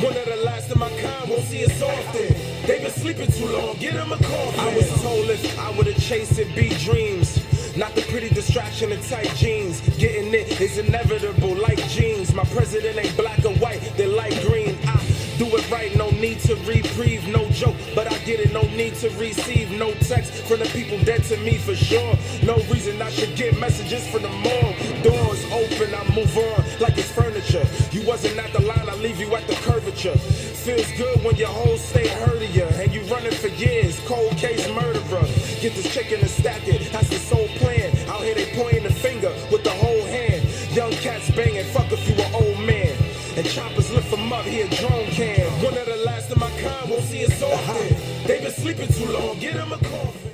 One of the last of my kind, won't see us often. They've been sleeping too long, get them a coffin. I was told if I would've chased it, be dreams. Not the pretty distraction in tight jeans. Getting it is inevitable like jeans. My president ain't black or white, they're light green. I do it right, no need to reprieve, no joke, but I get it, no need to receive no text from the people dead to me for sure. No reason I should get messages from the morgue. Doors open, I move on like it's furniture. You wasn't at the line, I leave you at the curvature. Feels good when your whole state heard of you, and you running for years, cold case murderer. Get this chicken and stack it, that's the sole plan. Out here they pointing the finger with the whole hand. Young cats banging, fuck if you an old man. And choppers lift them up, here drone can. One of the last of my kind, won't see us often. They've been sleeping too long, get them a coffin.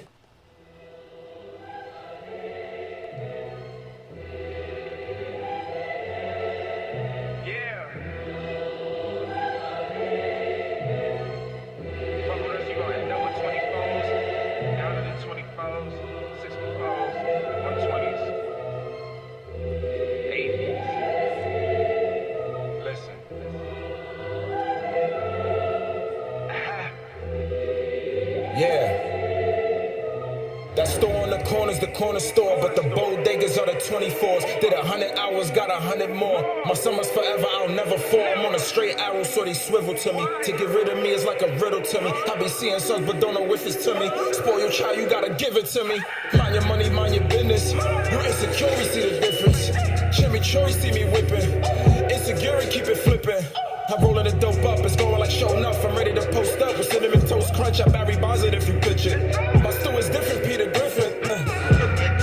That store on the corner's the corner store, but the bodegas are the 24s. Did 100 hours, got 100 more. My summer's forever, I'll never fall. I'm on a straight arrow, so they swivel to me. To get rid of me is like a riddle to me. I be seeing sons, but don't know if it's to me. Spoil your child, you gotta give it to me. Mind your money, mind your business. You insecure, we see the difference. Jimmy Choi see me whipping. Insecure, keep it flipping. I'm rolling the dope up, it's going like show enough. I'm ready to post up with cinnamon toast crunch. I Barry Bonds it if you pitch it. My stew is different, Peter Griffin.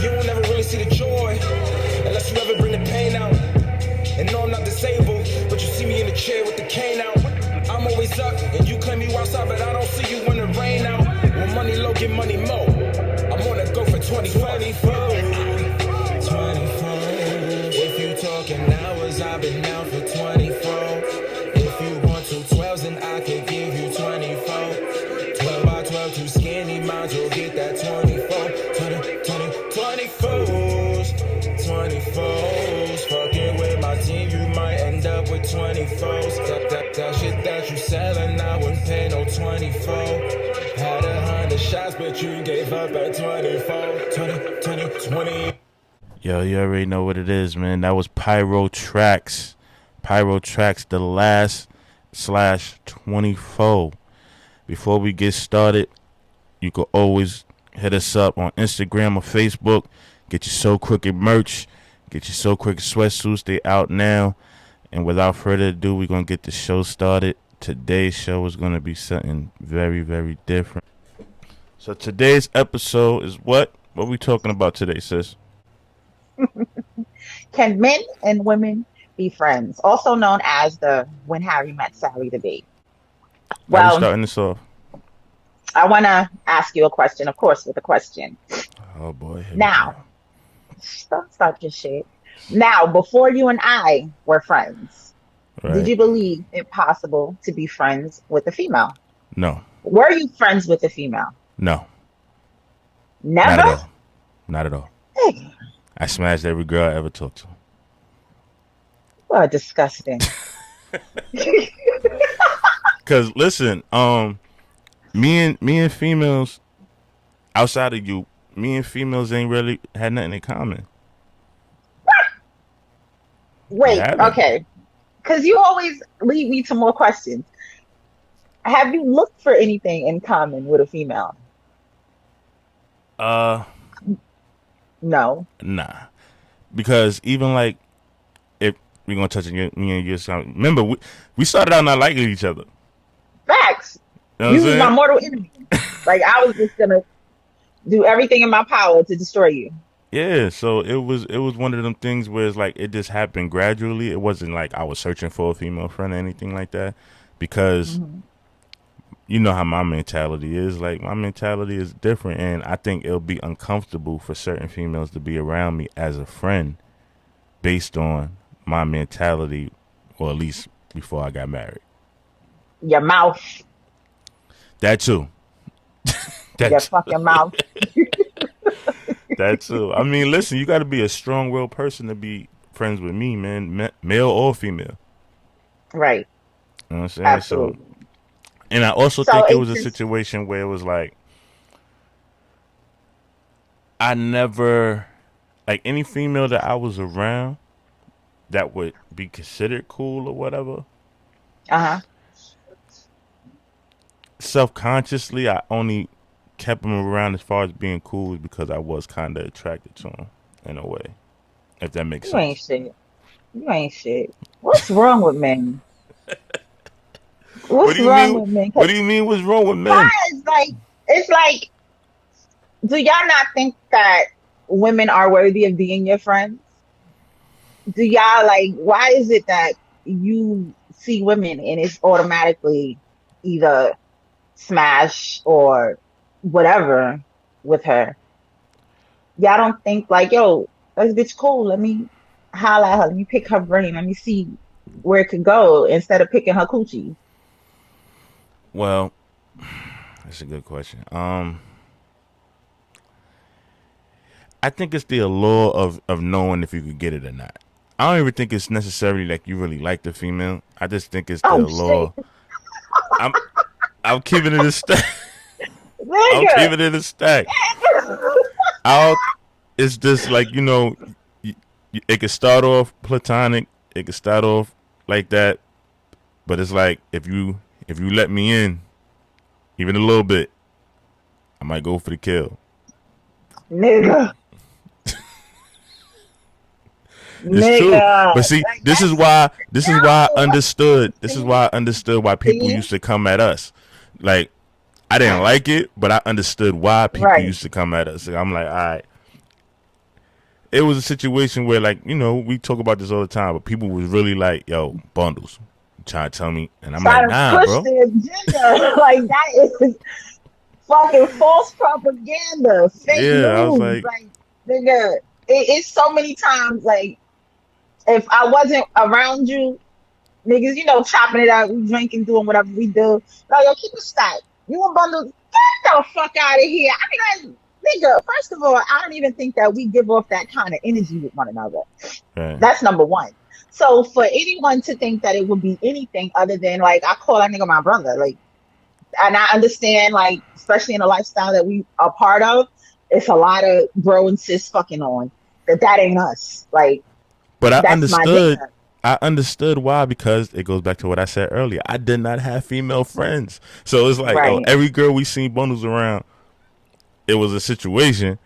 You won't never really see the joy unless you ever bring the pain out. And no, I'm not disabled, but you see me in the chair with the cane out. I'm always up, and you claim you outside, but I don't see you when the rain out. When money low, get money mo. I'm on the go for 2024. If you talking hours, I've been out for 24. If you want 212s, then I can give you 24. 12 by 12, too skinny, might as well get that 24. 24s, 24s. Fucking with my team, you might end up with 24s. That shit that you selling, I wouldn't pay no 24. Had 100 shots, but you gave up at 24. 20. Yo, you already know what it is, man. That was Pyro Tracks, the last /24. Before we get started, you can always hit us up on Instagram or Facebook. Get your So Crooked merch. Get your So Crooked sweatsuits. They out now. And without further ado, we're going to get the show started. Today's show is going to be something very, very different. So today's episode is what? What are we talking about today, sis? Can men and women be friends? Also known as the When Harry Met Sally debate. How we Well, starting this off? I want to ask you a question, of course, with a question. Oh, boy. Here we Now, go. don't start your shit. Now, before you and I were friends, Right. did you believe it possible to be friends with a female? No. Were you friends with a female? No. Never? Not at all. Not at all. Hey, I smashed every girl I ever talked to. you are disgusting. Cause listen, me and females outside of you, me and females ain't really had nothing in common. Wait, haven't. okay. Because you always lead me to more questions. Have you looked for anything in common with a female? No. Nah. Because even like if we're gonna touch me and you, remember we started out not liking each other. Facts. You know what You I'm was saying? my mortal enemy. Like, I was just going to do everything in my power to destroy you. Yeah, so it was one of them things where it's like it just happened gradually. It wasn't like I was searching for a female friend or anything like that, because you know how my mentality is. Like, my mentality is different, and I think it'll be uncomfortable for certain females to be around me as a friend based on my mentality, or at least before I got married. Your mouth. That too. Your fucking mouth. That too. I mean, listen, you got to be a strong-willed person to be friends with me, man, male or female. Right. You know what I'm saying? So, Absolutely. and I also So think it was it's a just, situation where it was like I never like any female that I was around that would be considered cool or whatever. uh-huh. Self-consciously, I only kept them around as far as being cool because I was kind of attracted to them in a way, if that makes You ain't sense. shit. You ain't shit. What's wrong with men? What What's do you wrong mean? with men? What Because do you mean? What's wrong with why men? is like it's like, do y'all not think that women are worthy of being your friends? Do y'all like why is it that you see women and it's automatically either smash or whatever with her? Y'all don't think like, yo, this bitch cool. Let me holla at her. Let me pick her brain. Let me see where it could go instead of picking her coochie. Well, that's a good question. I think it's the allure of knowing if you could get it or not. I don't even think it's necessarily like you really like the female. I just think it's the Oh shit, allure. I'm I'm keeping it a stack. I'm nigga. keeping it a stack. I'll. It's just like it could start off platonic. It could start off like that, but it's like if you let me in even a little bit, I might go for the kill. Nigga, It's true. nigga. But see, Like this is that's why this is why I no. understood. This is See, why I understood why people see, used to come at us. Like I didn't like it, but I understood why people right. used to come at us. And I'm like, all right. It was a situation where, like, we talk about this all the time, but people was really like, "Yo, bundles," trying to tell me, and I'm like, Try to "Nah, push bro." the agenda. Like that is fucking false propaganda, fake Yeah, I was news. like, Like, nigga, it's so many times. Like, if I wasn't around you, niggas, chopping it up, we drinking, doing whatever we do. Like, yo, keep it stacked. You and bundles, get the fuck out of here. I mean, like, nigga, first of all, I don't even think that we give off that kind of energy with one another. "Man, That's number one. So for anyone to think that it would be anything other than like I call that nigga my brother, like, and I understand, like, especially in the lifestyle that we are part of, it's a lot of bro and sis fucking on. That ain't us. Like, but I that's my understood. nigga. I understood why because it goes back to what I said earlier. I did not have female friends, so it's like, oh, Right. every girl we seen bundles around, it was a situation.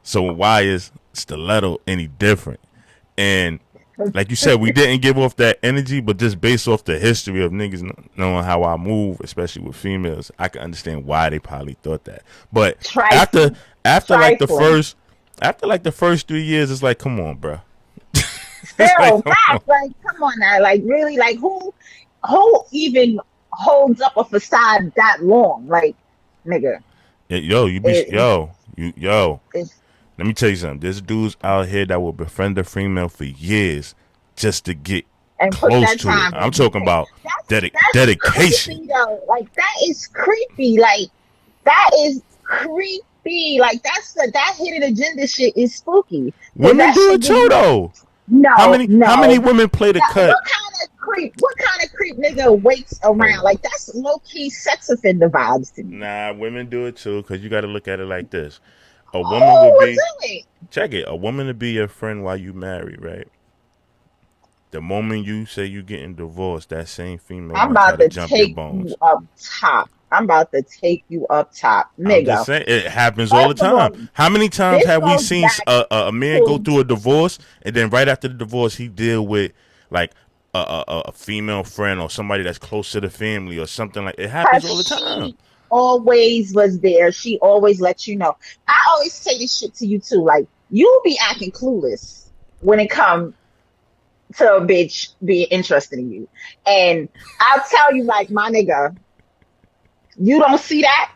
So why is Stiletto any different? And like you said, we didn't give off that energy, but just based off the history of niggas knowing how I move, especially with females, I can understand why they probably thought that. But after Trifling. after like the Trifling. first after like the first 3 years, it's like, come on, bro. It's like, Still, come on. facts. Like, come on now. Like, really, like, who even holds up a facade that long? Like, nigga, Yo, you be it, yo. it's Let me tell you something. There's dudes out here that will befriend a female for years just to get and put close that to it. time I'm in. talking about That's dedication. creepy though. Like that is creepy. Like that is creepy. Like that hidden agenda shit is spooky. Cause Women that do it shit give too, you though. How no, many how many no. women play the That, cut? what kind of creep nigga waits around? Oh, Like that's low key sex offender vibes to me. nah, women do it too, because you got to look at it like this. A woman will Who would be, do it? check it, a woman to be your friend while you marry, right? The moment you say you getting divorced, that same female I'm might try about to to jump your take you bones. up top. I'm about to take you up top. I'm just Nigga. saying, it happens all the First of time. all, How many times this have we goes seen back a man go to through a divorce and then right after the divorce he deal with like a female friend or somebody that's close to the family or something like it happens because all the time. she always was there. She always let you know. I always say this shit to you too. Like you be acting clueless when it comes to a bitch being interested in you. And I'll tell you, like, my nigga, you don't see that.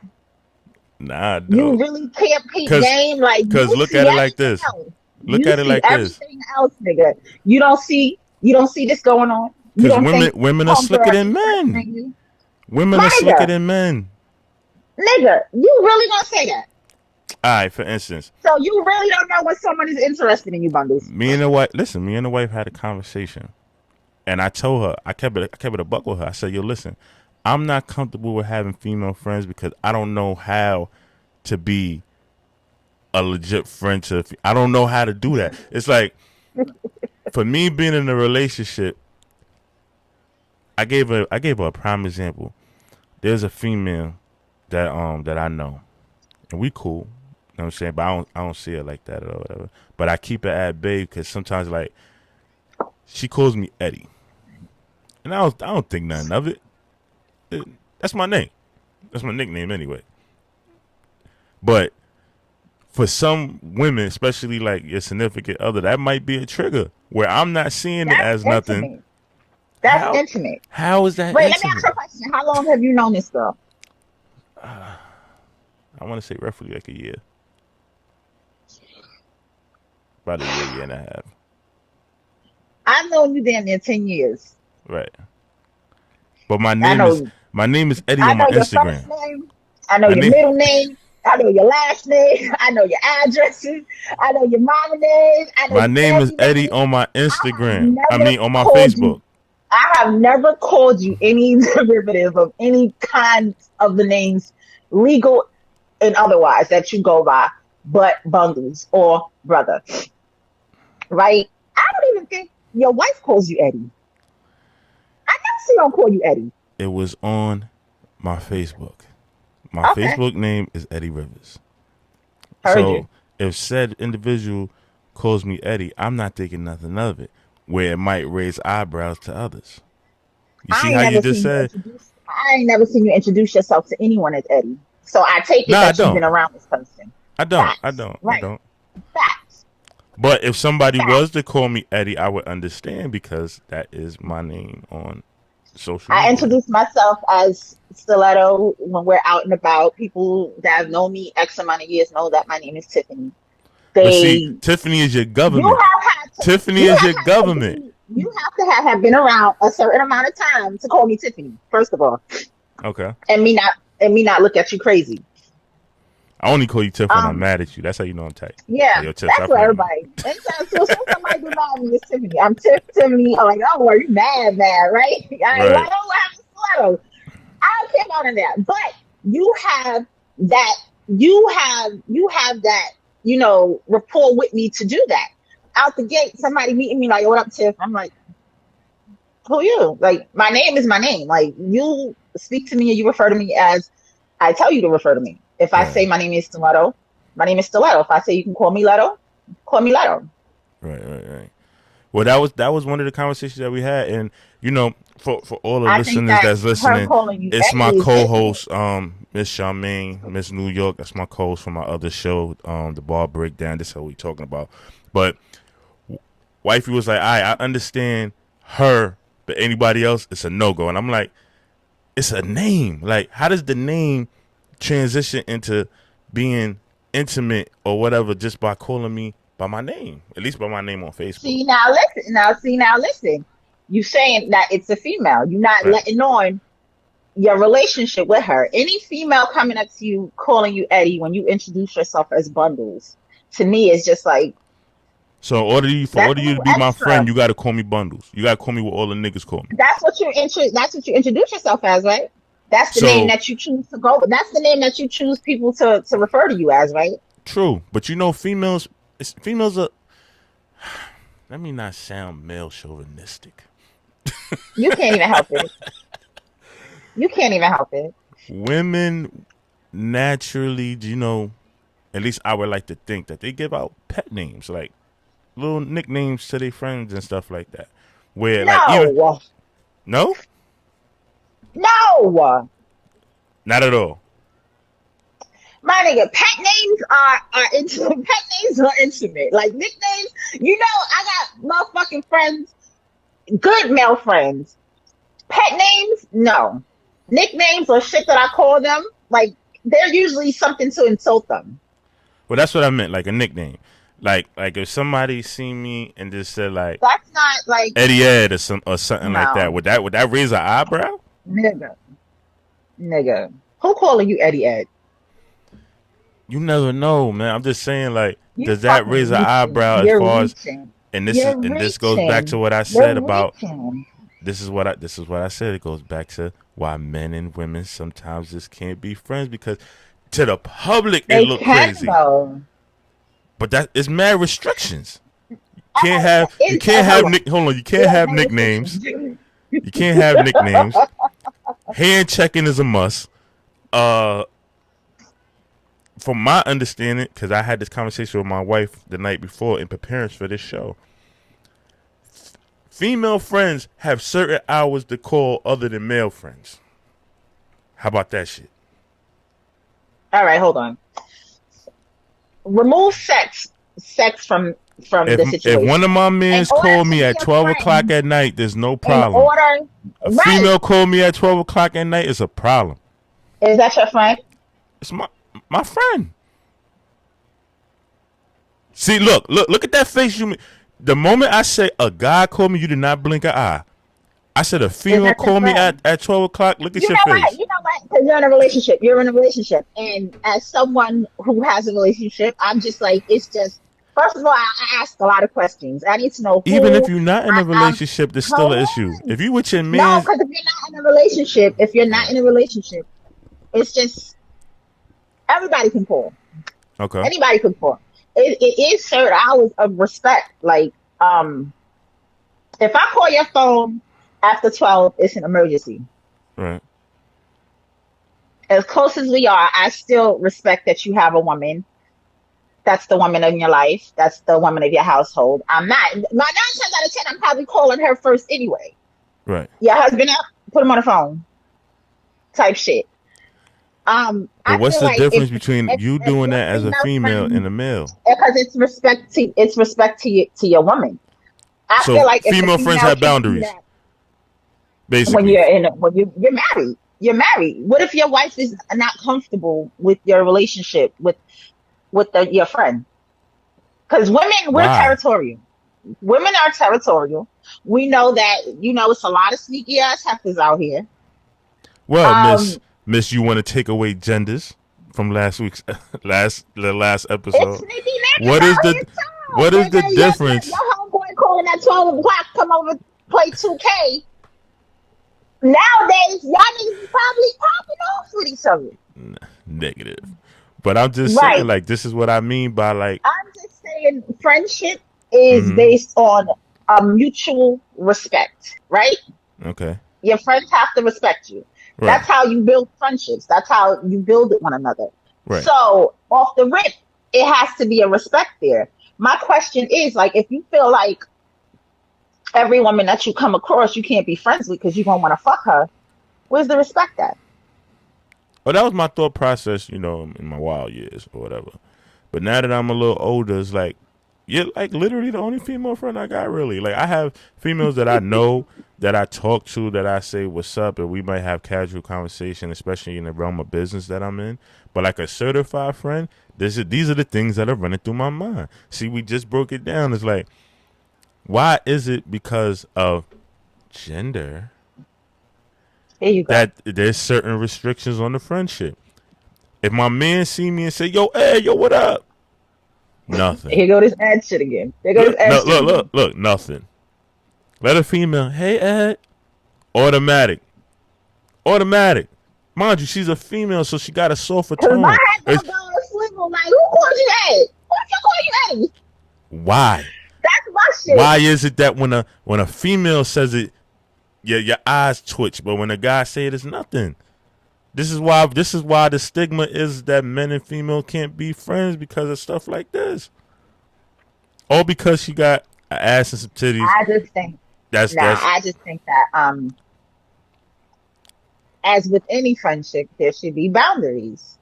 Nah, You dog. really can't peep Cause, game. Like cause you look see at it like everything this. else. Look You at it see like this. everything else, nigga. You don't see this going on. You Cause don't women think women are slicker homegirl than interested men. in you. Women are My slicker nigga, than men. nigga, you really gonna say that? All right, for instance, So you really don't know when someone is interested in you, bundles. me and the wife. Listen, me and the wife had a conversation. And I told her, I kept it a buck with her. I said, yo, listen, I'm not comfortable with having female friends because I don't know how to be a legit friend to. I don't know how to do that. It's like for me being in a relationship, I gave her a prime example. There's a female that I know, and we cool. You know what I'm saying? But I don't see her like that or whatever. But I keep it at bay because sometimes like she calls me Eddie, and I don't think nothing of it. That's my name. That's my nickname anyway. But for some women, especially like your significant other, that might be a trigger where I'm not seeing it That's as nothing. intimate. That's intimate. How is that Wait, intimate? let me ask you a question. How long have you known this girl? I want to say roughly like a year. About a year and a half. I've known you damn near 10 years. Right. But my I name know. is Eddie I on my know your first Instagram. name. I know My your name middle name. I know your last name. I know your addresses. I know your mama name. I know My your name is family Eddie name. on my I have Instagram. I never mean on my called you. Facebook. I have never called you any derivative of any kind of the names, legal and otherwise, that you go by, but Bundles or brother. Right? I don't even think your wife calls you Eddie. I know she don't call you Eddie. It was on my Facebook. My Okay. Facebook name is Eddie Rivers. Heard you. So if said individual calls me Eddie, I'm not thinking nothing of it. Where it might raise eyebrows to others. You see how you just said? I ain't never seen you introduce yourself to anyone as Eddie. So I take it Nah, I that you've don't. been around this person. I don't. Facts. I Right. don't. Facts. But if somebody Facts. was to call me Eddie, I would understand because that is my name on social I media. introduce myself as Stiletto when we're out and about. People that have known me X amount of years know that my name is Tiffany. But see, They Tiffany is your You government. have had to, Tiffany you is have your had to government. be, you have been around a certain amount of time to call me Tiffany, first of all, Okay. and me not look at you crazy. I only call you Tiff when I'm Um, mad at you. That's how you know I'm tight. Like, yeah, yo, Tiff, that's stop what playing with me. everybody. Anytime so somebody get mad at me, it's Tiffany. I'm Tiffany. I'm like, oh, are you mad, right? I ain't like, Right. oh, what happened to Swallow? I don't care about that. But you have that. You have that. Rapport with me to do that. Out the gate, somebody meeting me like, "What up, Tiff?" I'm like, "Who you?" Like, my name is my name. Like, you speak to me and you refer to me as I tell you to refer to me. If I Right. say my name is Stiletto, my name is Stiletto. If I say you can call me Leto, call me Leto. Right. Well, that was one of the conversations that we had, and for all the I think listeners that that's her listening, calling you it's my Eddie is intimate. co-host, Miss Charmaine, Miss New York. That's my co-host from my other show, the Bar Breakdown. This is what we talking about. But wifey was like, I understand her, but anybody else, it's a no go. And I'm like, it's a name. Like, how does the name transition into being intimate or whatever just by calling me by my name? At least by my name on Facebook. Now listen. You saying that it's a female. You're not Right. letting on your relationship with her. Any female coming up to you calling you Eddie when you introduce yourself as Bundles, to me is just like, So for that's order a you to little be my friend, extra. you gotta call me Bundles. You gotta call me what all the niggas call me. That's what you introduce yourself as, right? That's the name So that you choose to go with. That's the name that you choose people to refer to you as, right? true, but females are. Let me not sound male chauvinistic. You can't even help it. You can't even help it. Women naturally, at least I would like to think that they give out pet names, like little nicknames to their friends and stuff like that. Where like even No, no, no. not at all. My nigga, pet names are intimate. Pet names are intimate. Like nicknames, I got motherfucking friends, good male friends. Pet names, no. Nicknames or shit that I call them, like they're usually something to insult them. Well, that's what I meant, like a nickname. Like if somebody seen me and just said like That's not like Eddie Ed or something like that, no, would that raise an eyebrow? nigga, nigga. Who calling you Eddie Ed? You never know, man. I'm just saying, like, You does that fucking raise an reaching. eyebrow as You're far as reaching. And You're this goes back to reaching. what I said You're about reaching. this is what I said. It goes back to why men and women sometimes just can't be friends, because to the public it They look can crazy, though. but that is mad restrictions. You It's can't have hold on. hold on, you There can't are have no nicknames. restrictions. You can't have nicknames. Hand checking is a must. Uh, from my understanding, because I had this conversation with my wife the night before in preparing for this show, female friends have certain hours to call other than male friends. How about that shit? All right, hold on. Remove sex from the If one situation. of my In mans order call to me be at a 12 o'clock friend, at night, there's no in problem. order, A right? female call me at 12 o'clock at night is a problem. Is that your friend? It's my friend. See, look at that face you. The moment I say a guy called me, you did not blink an eye. I said a Is female that your called me friend? at 12 o'clock. Look at You your know what? face. You know what? Because you're in a relationship. You're in a relationship, and as someone who has a relationship, I'm just like, it's just. First of all, I ask a lot of questions. I need to know Even if who. you're not in a I'm. relationship, there's still Hold an issue. on. If you with your No, man, because if you're not right? in a relationship, it's just everybody can call. Okay, Anybody can call. It is certain hours of respect. Like, if I call your phone after 12, it's an emergency. right. As close as we are, I still respect that you have a woman. That's the woman in your life. That's the woman of your household. I'm not. My 9 times out of 10, I'm probably calling her first anyway. Right. Your husband up, put him on the phone, type shit. But I what's feel the like difference between you if doing your that as a female female and friend, a male? because it's respect to your woman. I feel So like if a female friends female have can do boundaries, that when basically. you're married, you're married. What if your wife is not comfortable with your relationship with your friend? Because women, we're Why? territorial. Women are territorial. We know that, it's a lot of sneaky ass heifers out here. Well, Um, you want to take away genders from last week's the last it's episode. sneaky niggas What is out the here too. what is the Nigga, difference? your homeboy calling at 12 o'clock, come over, play 2K. Nowadays, y'all niggas is probably popping off with each other. Negative. But I'm just saying, Right. like, this is what I mean by like, I'm just saying friendship is mm-hmm, based on a mutual respect, right? okay, Your friends have to respect you. right, That's how you build friendships. That's how you build one another. right. So off the rip, it has to be a respect there. My question is like, if you feel like every woman that you come across, you can't be friends with because you're gonna want to fuck her, where's the respect at? Well, that was my thought process, in my wild years or whatever. But now that I'm a little older, it's like, you're like literally the only female friend I got, really. Like, I have females that I know, that I talk to, that I say what's up, and we might have casual conversation, especially in the realm of business that I'm in. But like a certified friend, these are the things that are running through my mind. See, we just broke it down. It's like, why is it because of gender Here you go. that there's certain restrictions on the friendship? If my man see me and say, "Yo, hey, yo, what up?" Nothing. Here go this ad shit again. There go this Look, ad no, shit again. look, nothing. Let a female, "Hey, Ed," automatic, automatic. Mind you, she's a female, so she got a softer Cause my tone. head It's, gonna go to sleep. I'm like, who called you Eddie? Who you call you Eddie? why? That's my shit. Why is it that when a female says it, your eyes twitch, but when a guy say it, it's nothing? This is why the stigma is that men and female can't be friends, because of stuff like this. All because she got an ass and some titties. I just think That's I just think that as with any friendship, there should be boundaries.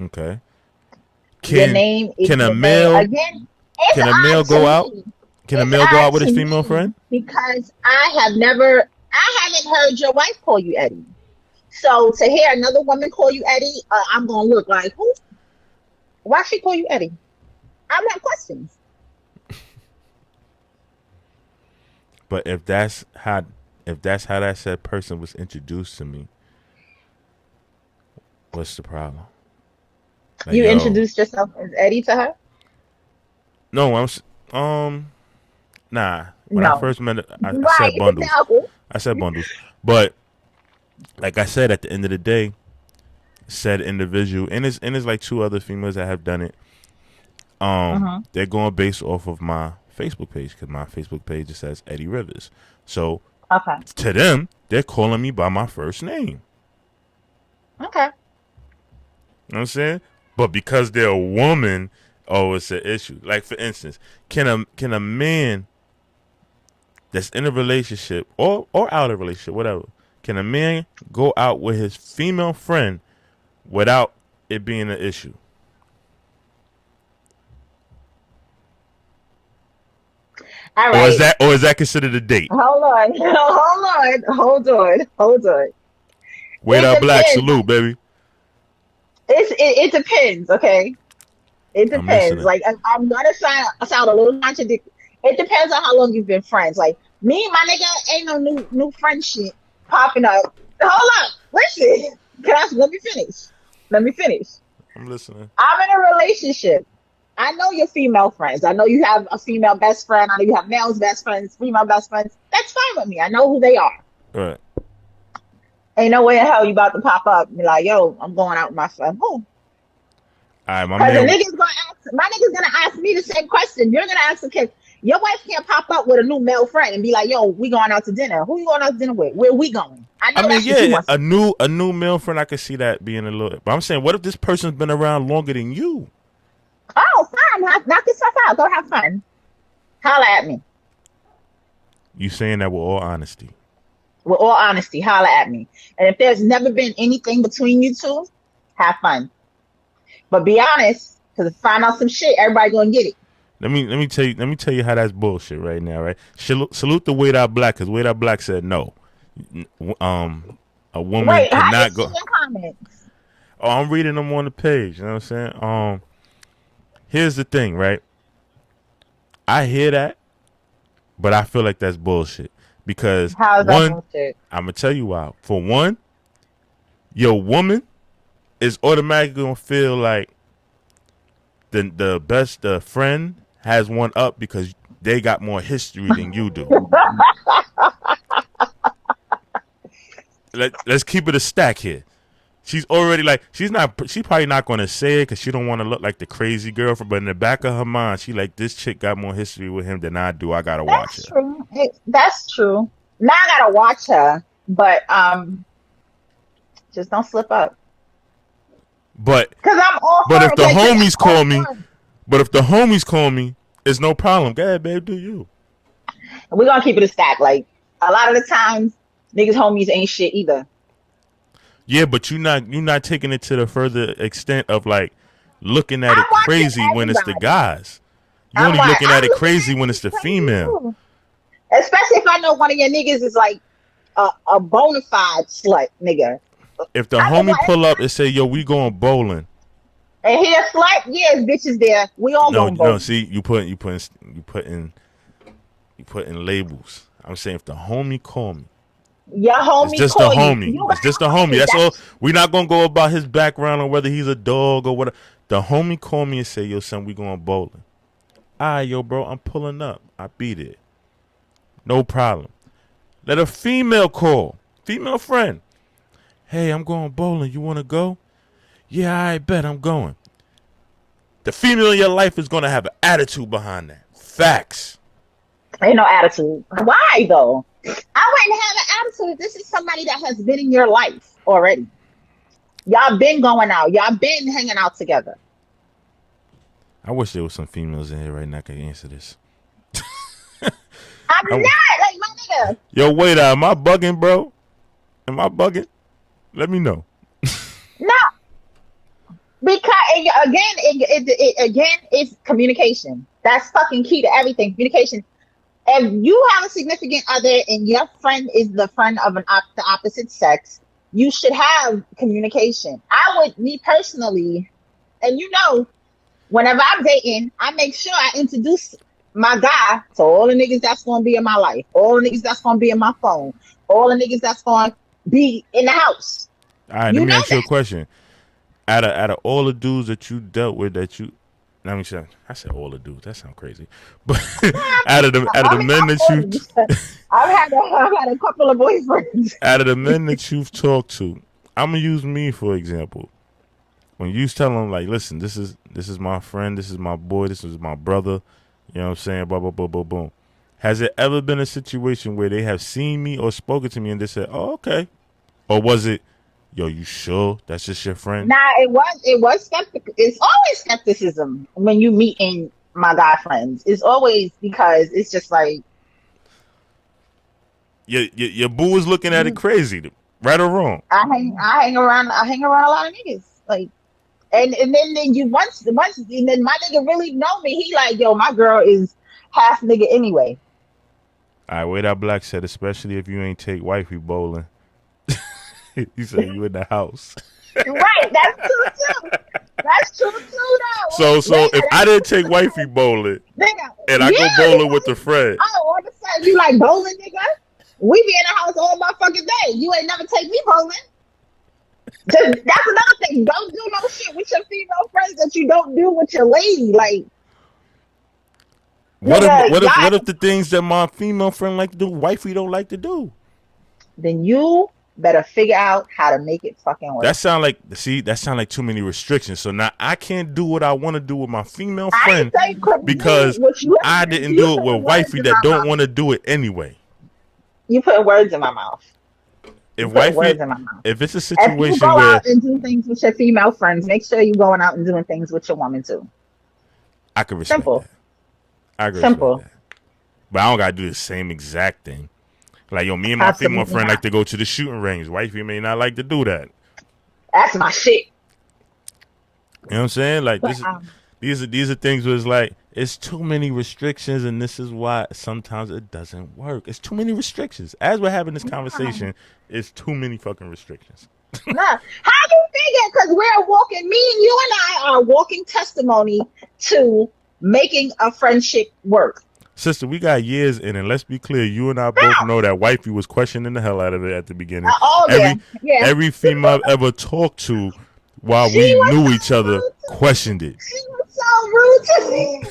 okay. Your Can name is can a your name. male Again, it's can a male odd go to out? me. Can a It's male go odd out with to his female me friend? because I haven't heard your wife call you Eddie. So to hear another woman call you Eddie, I'm gonna look like who? Why she call you Eddie? I'm have questions. But if that's how that said person was introduced to me, what's the problem? Like, You yo, introduced yourself as Eddie to her. no, um Nah, when I No. first met her, I Right. said bundles. No. I said bundles. But like I said, at the end of the day, said individual, and it's like two other females that have done it. Mm-hmm. They're going based off of my Facebook page because my Facebook page just says Eddie Rivers. So Okay. to them, they're calling me by my first name. Okay. You know what I'm saying? But because they're a woman, oh, it's an issue. Like for instance, can a man that's in a relationship or out of a relationship, whatever, can a man go out with his female friend without it being an issue? All Or is right. that considered a date? Hold on. Hold on. Wait It out black depends. salute, baby. It depends, okay? It I'm depends. listening. Like I'm gonna sound a little contradictory. It depends on how long you've been friends. Like me and my nigga ain't no new friend shit popping up. Hold up, listen. Let me finish. Let me finish. I'm listening. I'm in a relationship. I know your female friends. I know you have a female best friend. I know you have males best friends, female best friends. That's fine with me. I know who they are. All right. Ain't no way in hell you about to pop up and be like, yo, I'm going out with my friend. Who? All right, my Because man. my nigga's gonna ask me the same question. You're gonna ask the kid. Your wife can't pop up with a new male friend and be like, "Yo, we going out to dinner. Who you going out to dinner with? Where we going?" I know I mean, that's what you yeah, want. a new male friend, I could see that being a little. But I'm saying, what if this person's been around longer than you? Oh, fine. Knock yourself out. Go have fun. Holla at me. You saying that with all honesty? With all honesty, holla at me. And if there's never been anything between you two, have fun. But be honest, because if you find out some shit, everybody gonna get it. Let me tell you how that's bullshit right now, right? Salute the Wait Out Black, because Wait Out Black said no. A woman Wait, how you cannot see go. your comments? Oh, I'm reading them on the page. You know what I'm saying? Here's the thing, right? I hear that, but I feel like that's bullshit. Because How is that one, bullshit? I'm gonna tell you why. For one, your woman is automatically gonna feel like the best friend has one up because they got more history than you do. Let's keep it a stack here. She's already like she's probably not gonna say it because she don't want to look like the crazy girlfriend. But in the back of her mind, she like, this chick got more history with him than I do. I gotta watch That's her. true. That's true. Now I gotta watch her, but just don't slip up. But Cause I'm all but for if it. the Okay, 'cause I'm homies all call me, for it. it's no problem. Go ahead, babe, do you? We're gonna keep it a stack. Like a lot of the times, niggas homies ain't shit either. Yeah, but you're not taking it to the further extent of like looking at I'm it watching crazy when it's the everybody. guys. You only looking at I'm it looking crazy at when it's niggas the crazy female. too. Especially if I know one of your niggas is like a bona fide slut nigga. If the I know homie what pull up and say, "Yo, we going bowling," and he a slut, yes, bitches there. We all no, going both. see, you putting labels. I'm saying if the homie call me, Your it's homie just the call you. homie. You It's got just the a homie. homie. That's all. That's We're not gonna go about his background or whether he's a dog or whatever. The homie call me and say, "Yo, son, we going bowling." All right, yo, bro, I'm pulling up. I beat it. No problem. Let a female call. Female friend. Hey, I'm going bowling. You want to go? Yeah, I bet I'm going. The female in your life is going to have an attitude behind that. Facts. ain't no attitude. Why though? I wouldn't have an attitude. This is somebody that has been in your life already. Y'all been going out. Y'all been hanging out together. I wish there was some females in here right now that could answer this. I'm I, not like my nigga. yo, wait, am I bugging, bro? Am I bugging? Let me know. No, because again, it's communication. That's fucking key to everything. Communication. If you have a significant other and your friend is the friend of the opposite sex, you should have communication. Me personally, and whenever I'm dating, I make sure I introduce my guy to all the niggas that's gonna be in my life, all the niggas that's gonna be in my phone, all the niggas that's gonna be in the house. All right, let You me know ask you a that. question. Out of all the dudes that you dealt with, I mean, I said all the dudes. That sounds crazy, but out of the men that I've had a couple of boyfriends. out of the men that you've talked to, I'm gonna use me for example. When you tell them like, listen, this is my friend, this is my boy, this is my brother, you know what I'm saying? Blah blah blah blah boom. Has it ever been a situation where they have seen me or spoken to me and they said, "Oh, okay," or was it, "Yo, you sure that's just your friend?" Nah, it was skeptical. It's always skepticism when you meet in my guy friends. It's always because it's just like Your boo is looking at it crazy, right or wrong. I hang around a lot of niggas. Like and then you once and then my nigga really know me. He like, yo, my girl is half nigga anyway. All right, wait, that black said, especially if you ain't take wifey bowling. He said you in the house. Right, that's true too. That's true too though. So if I didn't take wifey bowling Nigga, and I go yeah, bowling with a friend, oh, all of a sudden you like bowling, nigga? We be in the house all motherfucking day. You ain't never take me bowling. That's another thing. Don't do no shit with your female friends that you don't do with your lady. Like, what nigga, what if the things that my female friend like to do, wifey don't like to do? then you better figure out how to make it fucking work. That sound like too many restrictions. So now I can't do what I want to do with my female friend because I didn't do it with wifey that don't want to do it anyway. You put words in my mouth. If it's a situation if you go where out and do things with your female friends, make sure you're going out and doing things with your woman too. I can respect Simple. that. I can Simple. respect that. But I don't gotta do the same exact thing. Like, yo, me and my female friend like to go to the shooting range. Wifey may not like to do that. That's my shit. You know what I'm saying? Like, these are things where it's like, it's too many restrictions, and this is why sometimes it doesn't work. It's too many restrictions. As we're having this conversation, it's too many fucking restrictions. Nah. How you figure? Because me and you and I are walking testimony to making a friendship work. Sister, we got years in, and let's be clear, you and I both know that wifey was questioning the hell out of it at the beginning. Every female I've ever talked to while we knew each other questioned it. She was so rude to me.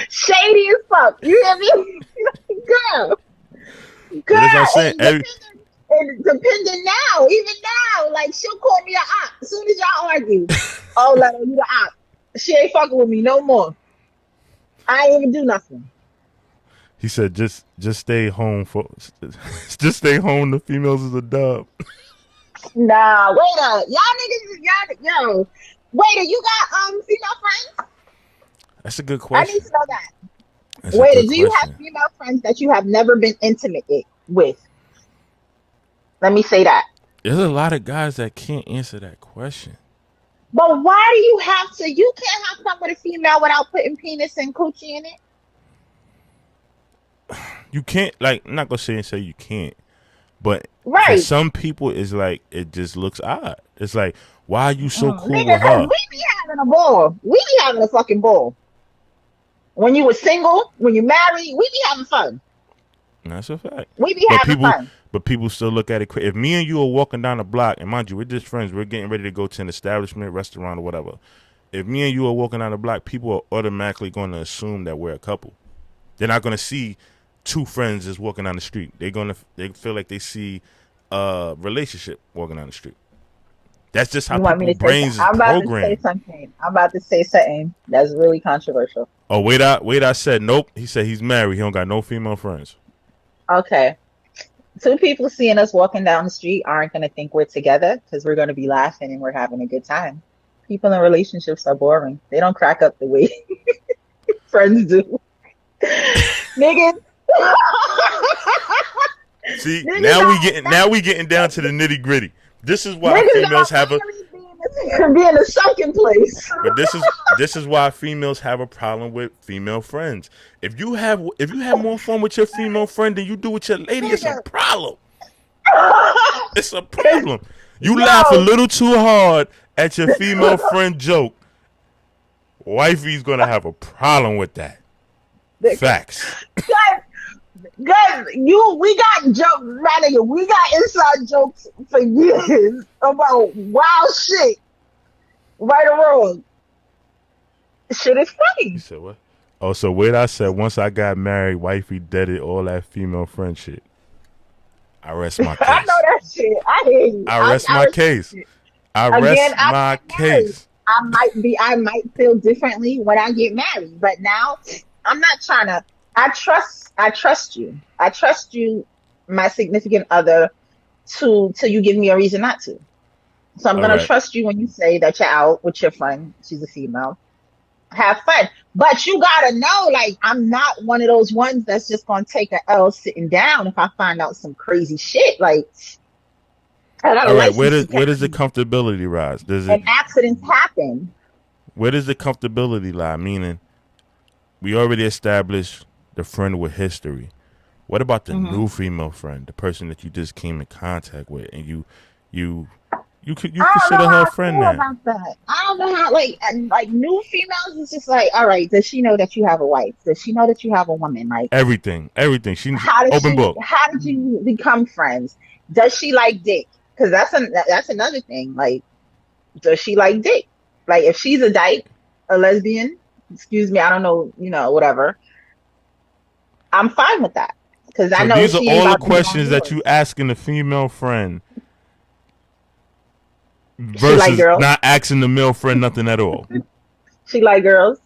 Shady as fuck. You hear me? Girl. That's what I'm saying. And depending now, even now, like she'll call me a op as soon as y'all argue. Oh, like you the op. She ain't fucking with me no more. I ain't even do nothing. He said, "Just stay home just stay home. The females is a dub." Nah, wait up, yo, wait, you got female friends? That's a good question. I need to know that. Wait, do you have female friends that you have never been intimate with? Let me say that. There's a lot of guys that can't answer that question. But why do you have to? You can't have fun with a female without putting penis and coochie in it. You can't, like, I'm not gonna say you can't, but right. For some people, it's like it just looks odd. It's like, why are you so cool nigga, with her? We be having a ball. We be having a fucking ball. When you were single, when you married, we be having fun. That's a fact. We be having fun. But people still look at it. If me and you are walking down the block, and mind you, we're just friends, we're getting ready to go to an establishment, restaurant, or whatever. If me and you are walking down the block, people are automatically going to assume that we're a couple. They're not going to see two friends just walking down the street. They feel like they see a relationship walking down the street. That's just how people's brains is programmed. I'm about to say something that's really controversial. Oh, wait, I said nope. He said he's married. He don't got no female friends. Okay. Two people seeing us walking down the street aren't going to think we're together because we're going to be laughing and we're having a good time. People in relationships are boring. They don't crack up the way friends do. Niggas. See, now we getting down to the nitty gritty. This is why females have be in a sunken place. But this is why females have a problem with female friends. If you have more fun with your female friend than you do with your lady, it's a problem. It's a problem. You laugh a little too hard at your female friend joke. Wifey's gonna have a problem with that. Facts. Guys, we got jokes, right here. We got inside jokes for years about wild shit, right or wrong. Shit is You funny. said what? Oh, so wait, I said once I got married, wifey deaded all that female friend shit. I rest my I know case. that shit. I hear you. I rest I my respect case. it. I Again, rest I my got married. case. I might feel differently when I get married, but now I'm not trying to. I trust you. I trust you, my significant other, to you give me a reason not to. So I'm All gonna right. trust you when you say that you're out with your friend. She's a female. Have fun, but you gotta know, like, I'm not one of those ones that's just gonna take a L sitting down if I find out some crazy shit. Like, I got a All right. license to Where does the carry, comfortability rise? Does it and accidents happen. Where does the comfortability lie? Meaning, we already established the friend with history. What about the Hmm. new female friend, the person that you just came in contact with, and you you I don't know consider her how a I friend feel now? about that. I don't know how, like, and, like, new females is just like, all right, does she know that you have a wife? Does she know that you have a woman? Like, Everything. She open book. how did you become friends? Does she like dick? Because that's another thing. Like, does she like dick? Like, if she's a dyke, a lesbian, excuse me, I don't know, whatever. I'm fine with that because I So know these are she ain't all the about to get on questions that yours. you asking the female friend She like versus girls. not asking the male friend nothing at all. She like girls.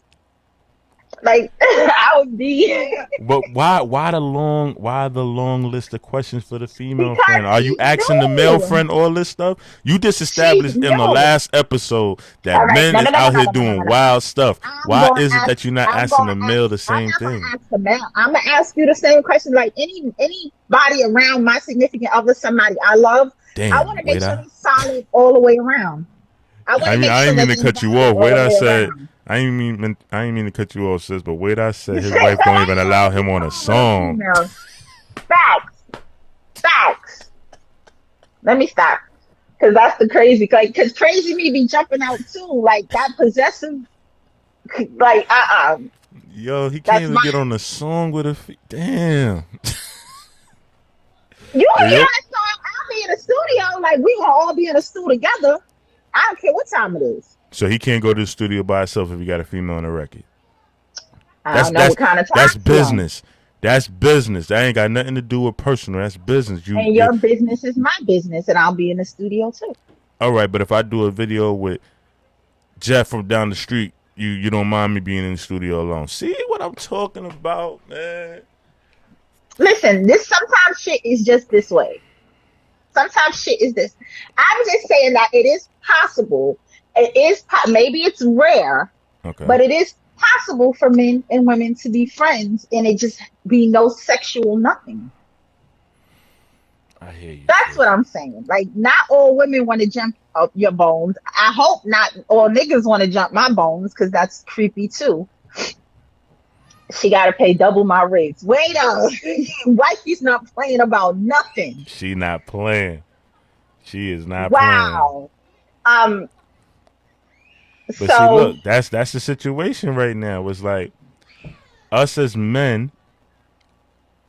Like, I would be But why the long list of questions for the female because friend? Are you she's asking the male new. friend all this stuff? You just She's established in the new. last episode that All right. men No, is no, no, no, out no, here no, no, no, no, doing no. wild stuff. I'm Why gonna is it ask. that you're not I'm asking gonna the male ask. the I'm same not gonna thing? ask the man. I'm gonna ask you the same question. Like, anybody around my significant other, somebody I love, I want Damn, to make wait, sure they're solid all the way around. I want to make I sure ain't mean that to they're cut you valid off. all Wait, the I way said around. I ain't mean to cut you off, sis. But wait, I said his Because wife don't I even ain't allow gonna him be on a calling with a song. female. Facts. Facts. Let me stop. Cause that's the crazy, like, cause crazy me be jumping out too, like that possessive, like, Yo, he can't that's even my. get on a song with damn. You Yo, can get yo. on the song. I'll be in the studio, like we gonna all be in the studio together. I don't care what time it is. So he can't go to the studio by himself if he got a female on the record. I That's don't know that's what kind of that's time she on. business. That's business. That ain't got nothing to do with personal. That's business. And your business is my business, and I'll be in the studio too. All right, but if I do a video with Jeff from down the street, you don't mind me being in the studio alone. See what I'm talking about, man? Listen, this sometimes shit is just this way. Sometimes shit is this. I'm just saying that it is possible. Maybe it's rare, Okay. but it is possible for men and women to be friends and it just be no sexual nothing. I hear you, That's what sis. I'm saying. Like, not all women want to jump up your bones. I hope not all niggas want to jump my bones because that's creepy too. She got to pay double my rates. Wait up. Wifey's not playing about nothing. She not playing. She is not playing. Wow. Um, But see, so, look, that's the situation right now. It's like us as men,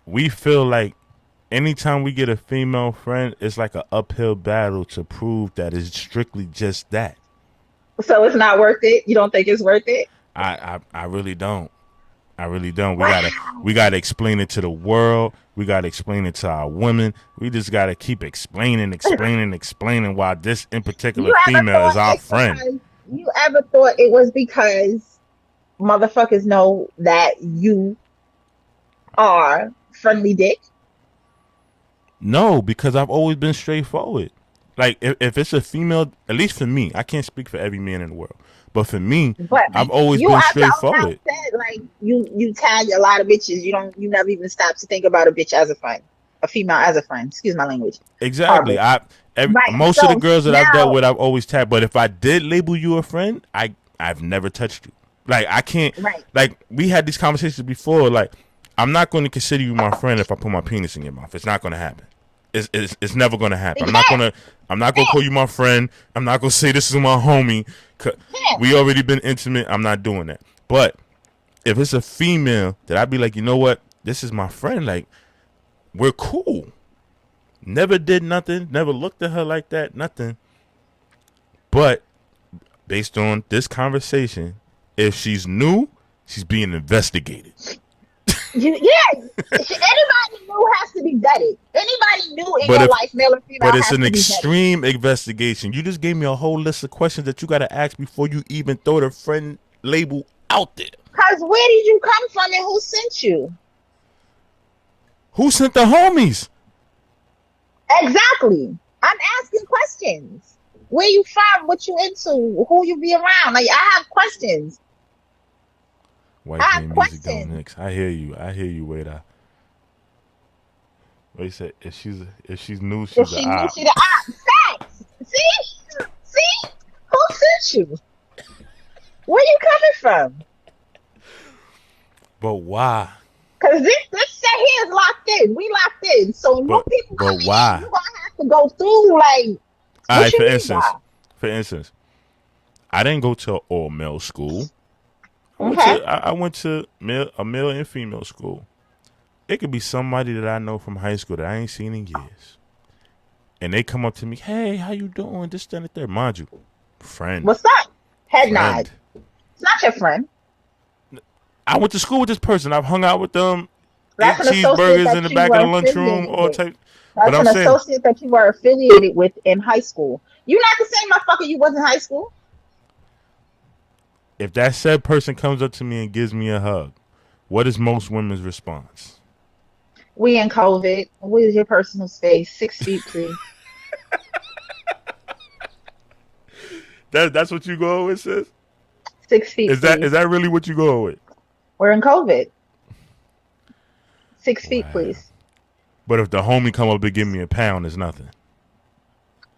we feel like anytime we get a female friend, it's like an uphill battle to prove that it's strictly just that. so it's not worth it. You don't think it's worth it? I really don't. I really don't. We Wow. gotta explain it to the world. We gotta explain it to our women. We just gotta keep explaining why this in particular You ever female is thought our it's friend. because you ever thought it was because motherfuckers know that you are friendly dick? No, because I've always been straightforward. Like if it's a female, at least for me, I can't speak for every man in the world, but for me, But I've always you been also have straightforward. said, like, you tag a lot of bitches. You never even stop to think about a bitch as a friend, a female as a friend. Excuse my language. Exactly. Horrible. Right. Most of the So girls that I've dealt now, with, I've always tagged. But if I did label you a friend, I've never touched you. Like I can't. right. Like we had these conversations before. Like I'm not going to consider you my friend if I put my penis in your mouth. It's not going to happen. It's never going to happen. It can't. I'm not gonna call you my friend. I'm not gonna say this is my homie. Can't. We already been intimate. I'm not doing that. But if it's a female, that I'd be like, you know what? This is my friend. Like we're cool. Never did nothing. Never looked at her like that. Nothing. But based on this conversation, If she's new, she's being investigated. Anybody new has to be vetted. Anybody new in But your if life, male or female, but it's has an to be vetted. extreme investigation. You just gave me a whole list of questions that you got to ask before you even throw the friend label out there. Because where did you come from and who sent you? Who sent the homies? Exactly. I'm asking questions. Where you from? What you into? Who you be around? Like, I have questions. White man music don't mix. I hear you. Wait, you said if she's new, she's If she an new, op. she the op. Facts. See, who sent you? Where you coming from? But why? Because this set here is locked in. We locked in. So new people coming in, you gonna have to go through like. All right, for instance, I didn't go to all male school. I went to a male and female school. It could be somebody that I know from high school that I ain't seen in years, and they come up to me, "Hey, how you doing?" This, that, and the third. Mind you, friend. What's up? Head nod. It's not your friend. I went to school with this person. I've hung out with them. That's ate cheeseburgers in the back of the lunchroom, all type. That's an associate that you were affiliated with in high school. You're not the same motherfucker you was in high school. If that said person comes up to me and gives me a hug, what is most women's response? We in COVID. What is your personal space? 6 feet, please. That's what you go with, sis? 6 feet. Is that really what you go with? We're in COVID. 6 feet, please. But if the homie come up and give me a pound, it's nothing.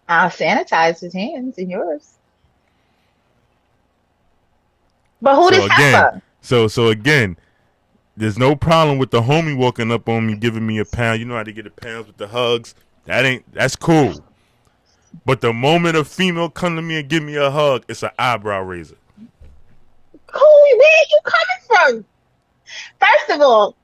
I'll sanitize his hands and yours. But who this heifer? So again, there's no problem with the homie walking up on me, giving me a pound. You know how to get the pounds with the hugs. That's cool. But the moment a female come to me and give me a hug, it's an eyebrow raiser. Cool, where are you coming from? First of all,